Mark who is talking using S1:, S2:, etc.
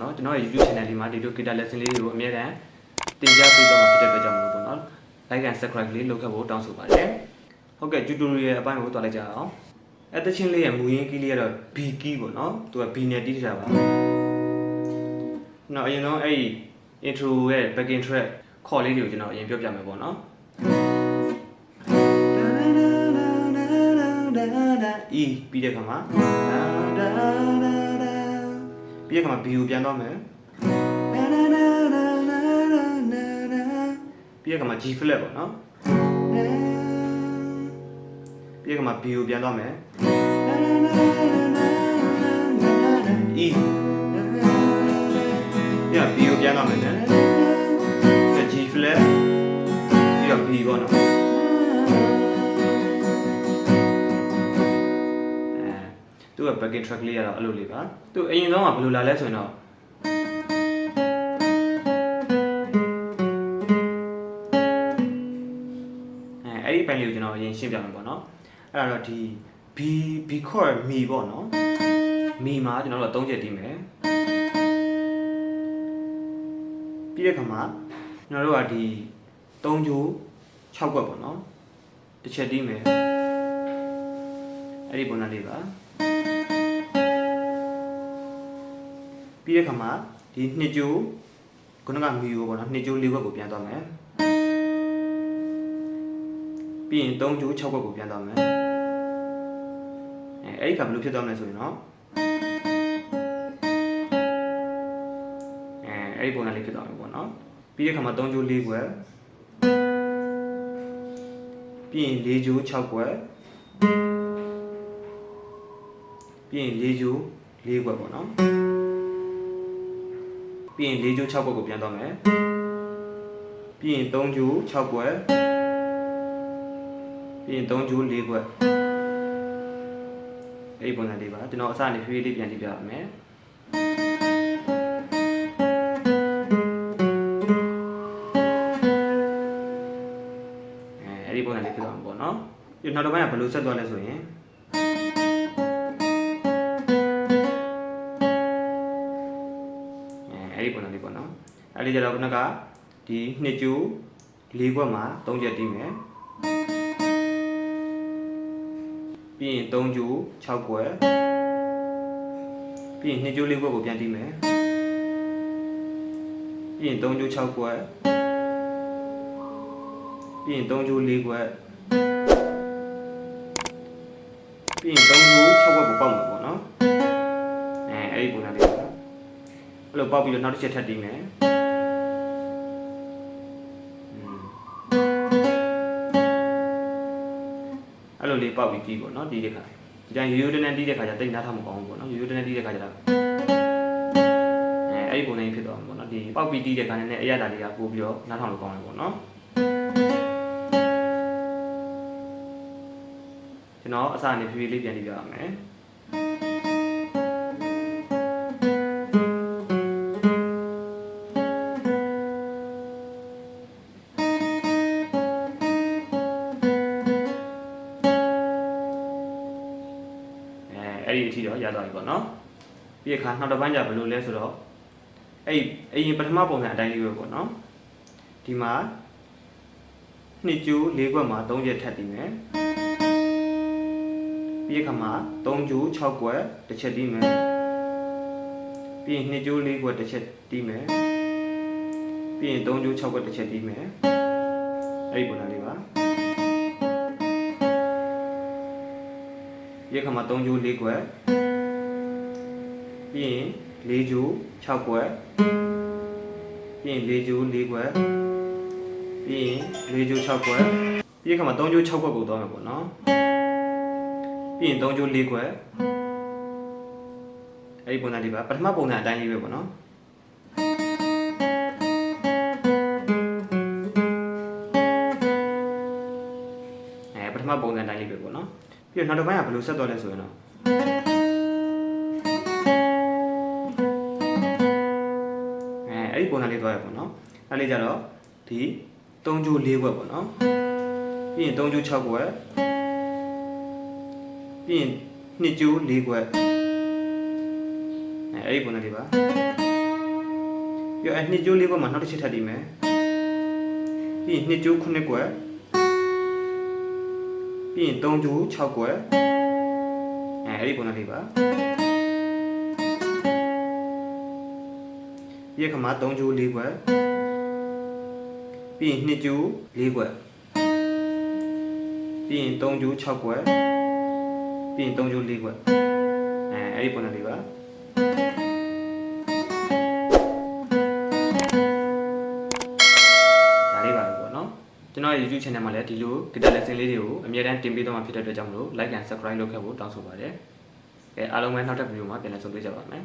S1: ပေါ့နော်ကျွန်တော်ရဲ့ YouTube channel လေးမှာဒီလို guitar lesson လေးတွေကိုအများအားတင်ပြပေးတော့မှာဖြစ်တဲ့အတွက်ကြောင့်မလို့ပေါ့နော် like and subscribe လေးလုပ်ခဲ့ဖို့တောင်းဆိုပါတယ်ဟုတ်ကဲ့ tutorial အပိုင်းကိုတွားလိုက်ကြအောင်အဲ့တချင်းလေးရဲ့မူရင်း key လေးကတော့ B key ပေါ့နော်သူက B နဲ့တီးထားပါနောက်အရင်တော့အဲ့ intro ရဲ့ backing track ခေါ်လေးတွေကိုကျွန်တော်အရင်ပြောပြမယ်ပေါ့နော်E ပြီးတဲ့ခါမှာပြီးတဲ့ခါမှာ B ကိုပြန်တော့မယ်ပြီးတဲ့ခါမှာ G flat ပေါ့နော်ပြီးတဲ့ခါမှာ B ကိုပြန်တော့မယ် E ပြီးတော့ B ကိုပြန်တော့မယ်နော် G flat ပြီးတော့ B ပေါ့နော်သူက backing track လေးရတော့အဲ့လိုလေးပါသူအရင်ဆုံးကဘယ်လိုလာလဲဆိုရင်တော့အဲ့ဒီပိုင်းလေးကိုကျွန်တော်အရင်ရှင်းပြမယ်ပေါ့နော်အဲ့ဒါတော့ဒီ B chord မီပေါ့နော်မီမှာကျွန်တော်တို့က3ချက်တီးမယ်ပြီးတဲ့ခါမှာကျွန်တော်တို့ကဒီ3ကြိုး6ကွက်ပေါ့နော်တစ်ချက်တီးမယ်အဲ့ဒီပုံစံလေးပါပြီးတဲ့ခါမှာဒီ2ကြိုးခုနကမီကိုပေါ့နော်2ကြိုး4ခွက်ကိုပြန်သွားမယ်ပြီးရင်3ကြိုး6ခွက်ကိုပြန်သွားမယ်အဲ့ဒီကဘယ်လိုဖြစ်သွားမလဲဆိုရင်တော့အဲ့ဒီပုံစံလေးဖြစ်သွားမယ်ပေါ့နော်ပြီးတဲ့ခါမှာ3ကြိုး4ခွက်ပြီးရင်4ကြိုး6ခွက်ပြီးရင်4ကြိုး4ခွက်ပေါ့နော်ပြီးရင်4ကြိုး6ခွက်ကိုပြန်သွားမယ်ပြီးရင်3ကြိုး6ခွက်ပြီးရင်3ကြိုး4ခွက်အဲ့ဒီပုံစံလေးပါကျွန်တော်အစနေဖြည်းဖြည်းလေးပြန်ကြည့်ပြပါမယ်အဲ့ဒီပုံစံလေးဖြစ်သွားမှာပေါ့နော်ဒီနောက်တစ်ပိုင်းကဘယ်လိုဆက်သွားလဲဆိုရင်အဲ့ဒီပုံစံလေးပေါ့နော်အဲ့ဒီကြတော့ခုနကဒီ2ကြိုး4ခွက်မှာ3ချက်တီးမယ်ပြီးရင်3ကြိုး6ခွက်ပြီးရင်2ကြိုး4ခွက်ကိုပြန်တီးမယ်ပြီးရင်3ကြိုး6ခွက်ပြီးရင်3ကြိုး4ခွက်ပြီးရင်3ကြိုး6ခွက်ကိုပေါက်မှာပေါ့နော်အဲ့ဒီပုံစံလေးပါအဲ့လိုပေါက်ပြီးတော့နောက်တစ်ချက်ထပ်တီးမယ်အဲ့လိုလေးပေါက်ပြီးတီးပေါ့နော်တီးတဲ့ခါဒီတိုင်းရိုးရိုးတန်းတန်းတီးတဲ့ခါကျတိတ်နားထောင်မကောင်းဘူးပေါ့နော်ရိုးရိုးတန်းတန်းတီးတဲ့ခါကျတော့အဲ့ဒီပုံစံဖြစ်သွားမှာပေါ့နော်ဒီပေါက်ပြီးတီးတဲ့ခါနဲ့အရသာလေးကပို့ပြီးတော့နားထောင်လို့ကောင်းတယ်ပေါ့နော်ကျွန်တော်အစအနေဖြည်းဖြည်းလေးပြန်တီးပြရမယ်အဲ့ဒီအထိတော့ရသွားပြီပေါ့နော်ပြီးတဲ့အခါနောက်တစ်ပိုင်းကျဘယ်လိုလဲဆိုတော့အဲ့အရင်ပထမပုံစံအတိုင်းလေးပဲပေါ့နော်ဒီမှာ2ကြိုး4ခွက်မှာ3ချက်ထပ်တီးမယ်ပြီးတဲ့အခါမှာ3ကြိုး6ခွက်တစ်ချက်တီးမယ်ပြီးရင်2ကြိုး4ခွက်တစ်ချက်တီးမယ်ပြီးရင်3ကြိုး6ခွက်တစ်ချက်တီးမယ်အဲ့ဒီပုံစံလေးပါဒီခါမှာ3ကြိုး4ခွက်ပြီးရင်4ကြိုး6ခွက်ပြီးရင်4ကြိုး4ခွက်ပြီးရင်4ကြိုး6ခွက်ပြီးခါမှာ3ကြိုး6ခွက်ကိုသွားမယ်ပေါ့နော်ပြီးရင်3ကြိုး4ခွက်အဲ့ဒီပုံစံလေးပါပထမပုံစံအတိုင်းလေးပဲပေါ့နော်ပထမပုံစံအတိုင်းလေးပဲပေါ့နော်ပြီးတော့နောက်တစ်ပိုင်းကဘယ်လိုဆက်သွားလဲဆိုရင်တော့အဲ့ဒီပုံစံလေးသွားရပေါ့နော်အဲ့လေးကြတော့ဒီ3ကြိုး4ခွက်ပေါ့နော်ပြီးရင်3ကြိုး6ခွက်ပြီးရင်2ကြိုး4ခွက်အဲ့ဒီပုံစံလေးပါ ပြီးတော့နှစ်ကျိုး၄ခွက်မှာနောက်တစ်ချက်ထပ်ပြီးမယ်ပြီးရင်နှစ်ကျိုး9ခွက်ပြီးရင်3ကျိုး6ခွက်အဲ့ဒီပုံစံလေးပါပြီးရခါမှာ3ကျိုး4ခွက်ပြီးရင်2ကျိုး4ခွက်ပြီးရင်3ကျိုး6ခွက်ပြီးရင်3ကျိုး4ခွက်အဲ့ဒီပုံစံလေးပါဒါလေးပါပဲပေါ့နော်ကျွန်တော်ရဲ့ YouTube channel မှာလည်းဒီလို guitar lesson လေးတွေကိုအမြဲတမ်းတင်ပေးသွားမှာဖြစ်တဲ့အတွက်ကြောင့်မလို့ like and subscribe လုပ်ခဲ့ဖို့တောင်းဆိုပါတယ်အားလုံးပဲနောက်ထပ်ဗီဒီယိုမှာပြန်လည်ဆုံတွေ့ကြပါမယ်